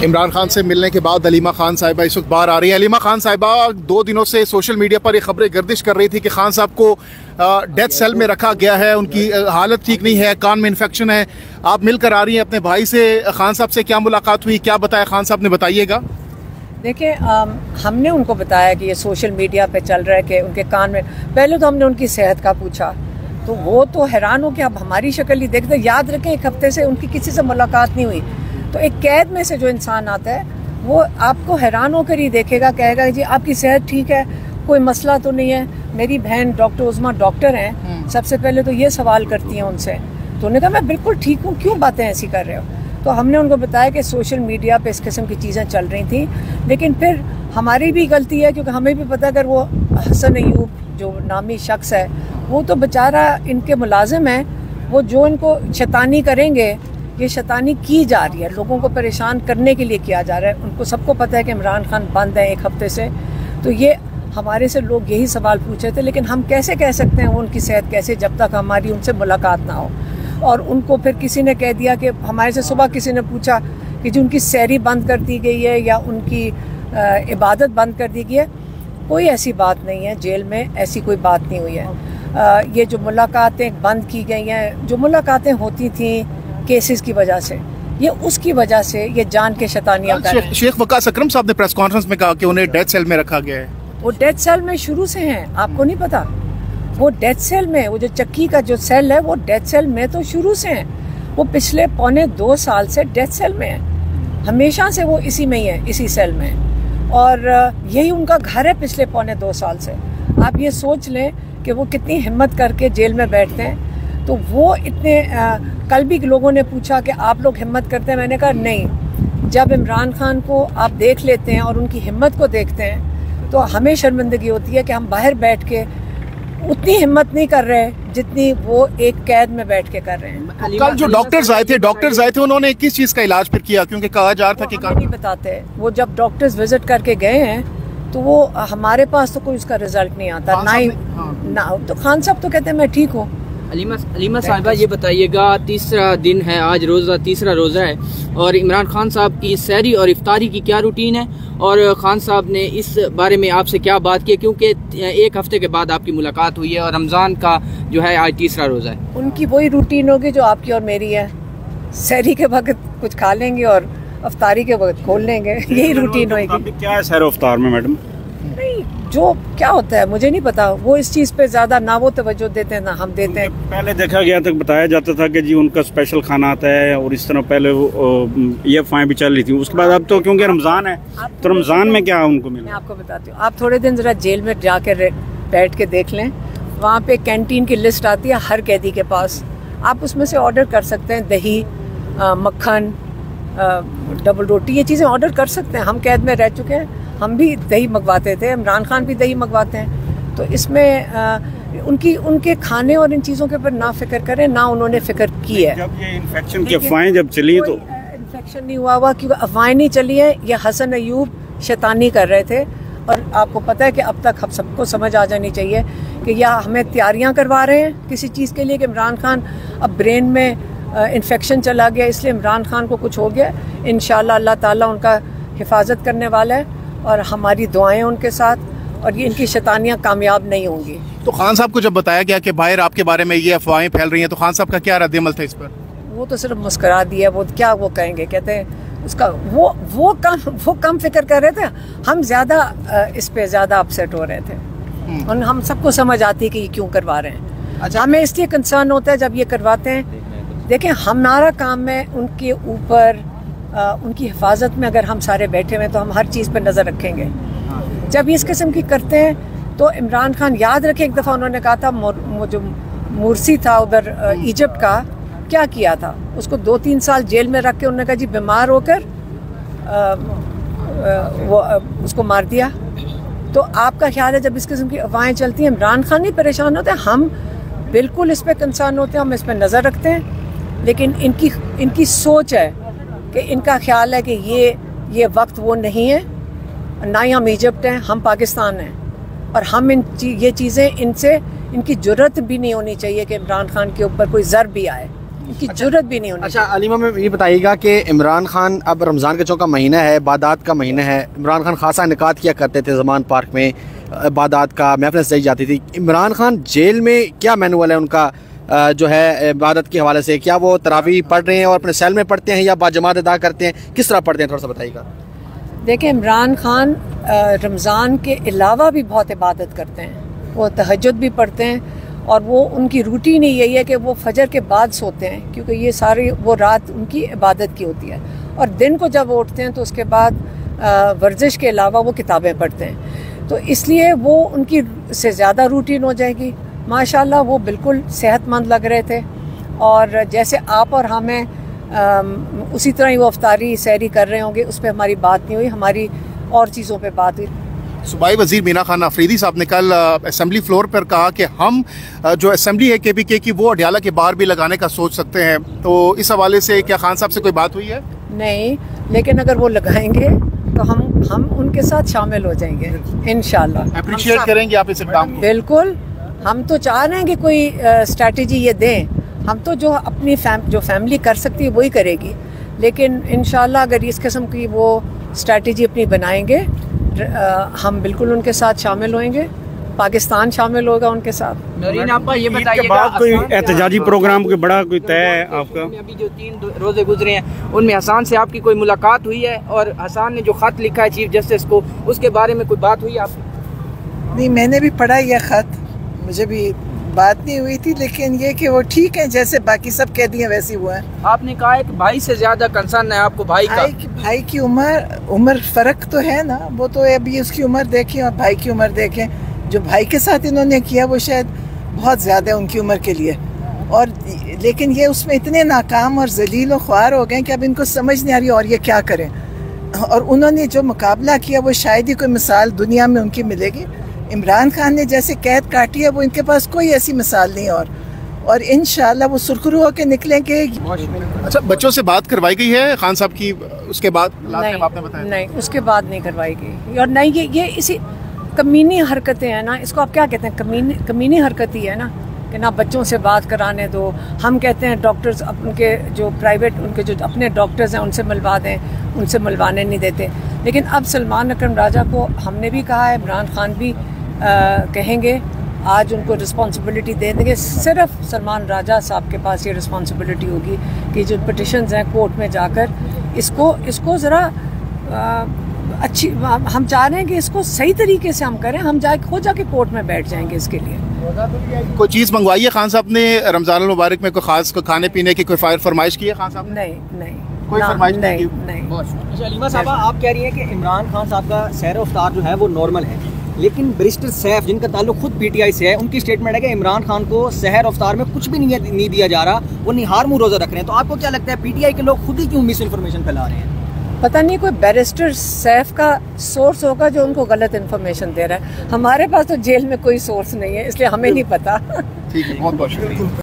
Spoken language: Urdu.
عمران خان سے ملنے کے بعد علیمہ خان صاحبہ اس وقت باہر آ رہی ہیں۔ علیمہ خان صاحبہ 2 دنوں سے سوشل میڈیا پر یہ خبریں گردش کر رہی تھی کہ خان صاحب کو ڈیتھ سیل میں رکھا گیا ہے، ان کی حالت ٹھیک نہیں ہے، کان میں انفیکشن ہے۔ آپ مل کر آ رہی ہیں اپنے بھائی سے، خان صاحب سے کیا ملاقات ہوئی، کیا بتایا خان صاحب نے، بتائیے گا۔ دیکھیں ہم نے ان کو بتایا کہ یہ سوشل میڈیا پہ چل رہا ہے کہ ان کے کان میں، پہلے تو ہم نے ان کی صحت کا پوچھا تو وہ تو حیران ہو کہ اب ہماری شکل ہی دیکھتے، یاد رکھیں 1 ہفتے سے ان کی کسی سے ملاقات نہیں ہوئی، تو ایک قید میں سے جو انسان آتا ہے وہ آپ کو حیران ہو کر ہی دیکھے گا، کہے گا جی آپ کی صحت ٹھیک ہے، کوئی مسئلہ تو نہیں ہے۔ میری بہن ڈاکٹر عظمیٰ ڈاکٹر ہیں، سب سے پہلے تو یہ سوال کرتی ہیں ان سے، تو انہوں نے کہا میں بالکل ٹھیک ہوں، کیوں باتیں ایسی کر رہے ہو؟ تو ہم نے ان کو بتایا کہ سوشل میڈیا پہ اس قسم کی چیزیں چل رہی تھیں، لیکن پھر ہماری بھی غلطی ہے کیونکہ ہمیں بھی پتہ اگر وہ حسن ایوب جو نامی شخص ہے وہ تو بیچارہ ان کے ملازم ہیں، وہ جو ان کو شیطانی کریں گے، یہ شیطانی کی جا رہی ہے، لوگوں کو پریشان کرنے کے لیے کیا جا رہا ہے۔ ان کو سب کو پتہ ہے کہ عمران خان بند ہے 1 ہفتے سے، تو یہ ہمارے سے لوگ یہی سوال پوچھے تھے، لیکن ہم کیسے کہہ سکتے ہیں وہ ان کی صحت کیسے جب تک ہماری ان سے ملاقات نہ ہو۔ اور ان کو پھر کسی نے کہہ دیا کہ ہمارے سے صبح کسی نے پوچھا کہ جو ان کی سحری بند کر دی گئی ہے یا ان کی عبادت بند کر دی گئی ہے، کوئی ایسی بات نہیں ہے، جیل میں ایسی کوئی بات نہیں ہوئی ہے۔ یہ جو ملاقاتیں بند کی گئی ہیں، جو ملاقاتیں ہوتی تھیں کیسز کی وجہ سے، یہ اس کی وجہ سے یہ جان کے شیطانیاں کر رہے ہیں۔ شیخ وقاص اکرم صاحب نے پریس کانفرنس میں کہا کہ انہیں ڈیتھ سیل میں رکھا گیا ہے۔ وہ ڈیتھ سیل میں شروع سے ہیں، آپ کو نہیں پتا؟ وہ ڈیتھ سیل میں، وہ جو چکی کا جو سیل ہے وہ ڈیتھ سیل میں تو شروع سے ہیں، وہ پچھلے 2.25 سال سے ڈیتھ سیل میں ہیں، ہمیشہ سے وہ اسی میں ہی ہیں، اسی سیل میں، اور یہی ان کا گھر ہے پچھلے 2.25 سال سے۔ آپ یہ سوچ لیں کہ وہ کتنی ہمت کر کے جیل میں بیٹھتے ہیں، تو وہ اتنے کل بھی لوگوں نے پوچھا کہ آپ لوگ ہمت کرتے ہیں، میں نے کہا نہیں، جب عمران خان کو آپ دیکھ لیتے ہیں اور ان کی ہمت کو دیکھتے ہیں تو ہمیں شرمندگی ہوتی ہے کہ ہم باہر بیٹھ کے اتنی ہمت نہیں کر رہے جتنی وہ ایک قید میں بیٹھ کے کر رہے ہیں۔ کل جو ڈاکٹرز آئے تھے انہوں نے کس چیز کا علاج پھر کیا؟ کیونکہ کہا جا رہا تھا کہ نہیں بتاتے، وہ جب ڈاکٹرز وزٹ کر کے گئے ہیں تو وہ ہمارے پاس تو کوئی اس کا رزلٹ نہیں آتا، نہ تو خان صاحب تو کہتے ہیں میں ٹھیک ہوں۔ علیمہ صاحبہ یہ بتائیے گا، تیسرا دن ہے آج، تیسرا روزہ ہے، اور عمران خان صاحب کی سحری اور افطاری کی کیا روٹین ہے، اور خان صاحب نے اس بارے میں آپ سے کیا بات کی؟ کیونکہ 1 ہفتے کے بعد آپ کی ملاقات ہوئی ہے اور رمضان کا جو ہے آج تیسرا روزہ ہے۔ ان کی وہی روٹین ہوگی جو آپ کی اور میری ہے، سحری کے وقت کچھ کھا لیں گے اور افطاری کے وقت کھول لیں گے، یہی روٹین ہوئے گی۔ کیا ہے سحر و افطار میں میڈم؟ نہیں، جو کیا ہوتا ہے مجھے نہیں پتا، وہ اس چیز پہ زیادہ نہ وہ توجہ دیتے ہیں نہ ہم دیتے ہیں۔ پہلے دیکھا گیا تک بتایا جاتا تھا کہ جی ان کا اسپیشل کھانا آتا ہے، اور اس طرح پہلے یہ افواہیں بھی چل رہی تھیں، اس کے بعد اب تو کیونکہ رمضان ہے تو رمضان میں کیا ان کو ملا؟ میں آپ کو بتاتی ہوں، آپ تھوڑے دن ذرا جیل میں جا کے بیٹھ کے دیکھ لیں، وہاں پہ کینٹین کی لسٹ آتی ہے ہر قیدی کے پاس، آپ اس میں سے آرڈر کر سکتے ہیں، دہی، مکھن، ڈبل روٹی، یہ چیزیں آرڈر کر سکتے ہیں۔ ہم قید میں رہ چکے ہیں، ہم بھی دہی منگواتے تھے، عمران خان بھی دہی منگواتے ہیں، تو اس میں ان کے کھانے اور ان چیزوں کے اوپر نہ فکر کریں، نہ انہوں نے فکر کی ہے۔ جب یہ انفیکشن کی افواہیں جب چلی تو انفیکشن نہیں ہوا کیونکہ افواہیں نہیں چلی ہیں، یہ حسن ایوب شیطانی کر رہے تھے، اور آپ کو پتہ ہے کہ اب تک ہم سب کو سمجھ آ جانی چاہیے کہ یا ہمیں تیاریاں کروا رہے ہیں کسی چیز کے لیے کہ عمران خان اب برین میں انفیکشن چلا گیا اس لیے عمران خان کو کچھ ہو گیا، انشاءاللہ اللہ تعالیٰ ان کا حفاظت کرنے والا ہے، اور ہماری دعائیں ان کے ساتھ، اور یہ ان کی شیطانیاں کامیاب نہیں ہوں گی۔ تو خان صاحب کو جب بتایا گیا کہ باہر آپ کے بارے میں یہ افواہیں پھیل رہی ہیں تو خان صاحب کا کیا رد عمل تھا اس پر؟ وہ تو صرف مسکرا دیا، وہ کیا وہ کہیں گے، کہتے ہیں اس کا وہ کم فکر کر رہے تھے، ہم زیادہ اس پہ زیادہ اپسیٹ ہو رہے تھے، اور ہم سب کو سمجھ آتی ہے کہ یہ کیوں کروا رہے ہیں۔ ہمیں اس لیے کنسرن ہوتا ہے جب یہ کرواتے ہیں، دیکھیں ہمارا کام ہے ان کے اوپر، ان کی حفاظت میں اگر ہم سارے بیٹھے ہوئے تو ہم ہر چیز پہ نظر رکھیں گے۔ جب اس قسم کی کرتے ہیں تو عمران خان یاد رکھے، ایک دفعہ انہوں نے کہا تھا جو مرسی تھا ادھر ایجپٹ کا، کیا کیا تھا اس کو 2-3 سال جیل میں رکھ کے انہوں نے کہا جی بیمار ہو کر وہ اس کو مار دیا۔ تو آپ کا خیال ہے جب اس قسم کی افواہیں چلتی ہیں عمران خان نہیں پریشان ہوتے، ہم بالکل اس پہ کنسرن ہوتے ہیں، ہم اس پہ نظر رکھتے ہیں، لیکن ان کی سوچ ہے کہ ان کا خیال ہے کہ یہ وقت وہ نہیں ہے، نہ ہی ہم ایجپٹ ہیں، ہم پاکستان ہیں، اور ہم یہ چیزیں ان کی جرت بھی نہیں ہونی چاہیے کہ عمران خان کے اوپر کوئی ضرب بھی آئے۔ ان کی جرت بھی نہیں ہونی. اچھا علیمہ میں یہ بتائیے گا کہ عمران خان اب رمضان کے چونکہ مہینہ ہے, عبادات کا مہینہ ہے, عمران خان خاصا انعقاد کیا کرتے تھے زمان پارک میں, عبادات کا محفل سجائی جاتی تھی. عمران خان جیل میں کیا مینول ہے ان کا جو ہے عبادت کے حوالے سے؟ کیا وہ تراویح پڑھ رہے ہیں اور اپنے سیل میں پڑھتے ہیں یا باجماعت ادا کرتے ہیں؟ کس طرح پڑھتے ہیں, تھوڑا سا بتائیے گا. دیکھیں عمران خان رمضان کے علاوہ بھی بہت عبادت کرتے ہیں, وہ تہجد بھی پڑھتے ہیں, اور وہ ان کی روٹین ہی یہی ہے کہ وہ فجر کے بعد سوتے ہیں, کیونکہ یہ ساری وہ رات ان کی عبادت کی ہوتی ہے, اور دن کو جب اٹھتے ہیں تو اس کے بعد ورزش کے علاوہ وہ کتابیں پڑھتے ہیں. تو اس لیے وہ ان کی سے زیادہ روٹین ہو جائے گی. ماشاءاللہ وہ بالکل صحت مند لگ رہے تھے, اور جیسے آپ اور ہمیں اسی طرح ہی وہ افطاری سحری کر رہے ہوں گے, اس پہ ہماری بات نہیں ہوئی, ہماری اور چیزوں پہ بات ہوئی. صوبائی وزیر مینا خان آفریدی صاحب نے کل اسمبلی فلور پر کہا کہ ہم جو اسمبلی ہے کے پی کے کی وہ اڈیالہ کے باہر بھی لگانے کا سوچ سکتے ہیں. تو اس حوالے سے کیا خان صاحب سے کوئی بات ہوئی ہے؟ نہیں, لیکن اگر وہ لگائیں گے تو ہم ان کے ساتھ شامل ہو جائیں گے انشاءاللہ. اپریشیٹ کریں گے آپ اس اقدام کو؟ بالکل, ہم تو چاہ رہے ہیں کہ کوئی اسٹریٹجی یہ دیں. ہم تو جو اپنی جو فیملی کر سکتی ہے وہی کرے گی, لیکن انشاءاللہ اگر اس قسم کی وہ اسٹریٹجی اپنی بنائیں گے ہم بالکل ان کے ساتھ شامل ہوئیں گے, پاکستان شامل ہوگا ان کے ساتھ. نورین آپ یہ بتائیے گا کوئی احتجاجی پروگرام کوئی بڑا کوئی طے ہے آپ کا؟ ابھی جو 3 روزے گزرے ہیں ان میں حسان سے آپ کی کوئی ملاقات ہوئی ہے, اور حسان نے جو خط لکھا ہے چیف جسٹس کو اس کے بارے میں کوئی بات ہوئی آپ کی؟ نہیں, میں نے بھی پڑھا یہ خط, مجھے بھی بات نہیں ہوئی تھی, لیکن یہ کہ وہ ٹھیک ہیں جیسے باقی سب کہہ دیے ویسے ہوا ہے. آپ نے کہا ہے کہ بھائی سے زیادہ کنسرن ہے آپ کو بھائی کا. بھائی کی عمر فرق تو ہے نا, وہ تو ابھی اس کی عمر دیکھیں اور بھائی کی عمر دیکھیں. جو بھائی کے ساتھ انہوں نے کیا وہ شاید بہت زیادہ ہے ان کی عمر کے لیے, اور لیکن یہ اس میں اتنے ناکام اور ذلیل و خوار ہو گئے کہ اب ان کو سمجھ نہیں آ رہی اور یہ کیا کریں. اور انہوں نے جو مقابلہ کیا وہ شاید ہی کوئی مثال دنیا میں ان کی ملے گی. عمران خان نے جیسے قید کاٹی ہے وہ ان کے پاس کوئی ایسی مثال نہیں, اور انشاءاللہ وہ سرخرو ہو کے نکلیں گے. اچھا, بچوں سے بات کروائی گئی ہے خان صاحب کی اس کے بعد؟ نہیں, اس کے بعد نہیں کروائی گئی, اور نہیں یہ اسی کمینی حرکتیں ہیں نا, اس کو آپ کیا کہتے ہیں, کمینی حرکت ہی ہے نا, کہ نہ بچوں سے بات کرانے دو. ہم کہتے ہیں ڈاکٹرز ان کے جو پرائیویٹ ان کے جو اپنے ڈاکٹرز ہیں ان سے ملوا دیں, ان سے ملوانے نہیں دیتے. لیکن اب سلمان اکرم راجہ کو ہم نے بھی کہا ہے, عمران خان بھی کہیں گے, آج ان کو رسپانسبلٹی دے دیں گے. صرف سلمان راجہ صاحب کے پاس یہ رسپانسبلٹی ہوگی کہ جو پٹیشنز ہیں کورٹ میں جا کر اس کو ذرا اچھی, ہم چاہ رہے ہیں کہ اس کو صحیح طریقے سے ہم کریں. ہم خود جا کے کورٹ میں بیٹھ جائیں گے اس کے لیے. کوئی چیز منگوائی ہے خان صاحب نے رمضان المبارک میں, کوئی خاص کھانے پینے کی کوئی فرمائش کی ہے خان صاحب نے؟ نہیں, کوئی فرمائش نہیں. اچھا علیمہ صاحبہ, آپ کہہ رہی ہیں کہ عمران خان صاحب کا سحر و افطار جو ہے وہ نارمل ہے, لیکن بیرسٹر سیف جن کا تعلق خود پی ٹی آئی سے ہے, ان کی اسٹیٹمنٹ ہے کہ عمران خان کو سحر افطار میں کچھ بھی نہیں دیا جا رہا, وہ نہار منہ روزہ رکھ رہے ہیں. تو آپ کو کیا لگتا ہے پی ٹی آئی کے لوگ خود ہی کیوں مس انفارمیشن پھیلا رہے ہیں؟ پتہ نہیں, کوئی بیرسٹر سیف کا سورس ہوگا جو ان کو غلط انفارمیشن دے رہا ہے. ہمارے پاس تو جیل میں کوئی سورس نہیں ہے, اس لیے ہمیں نہیں پتہ. ٹھیک ہے, بہت بہت شکریہ.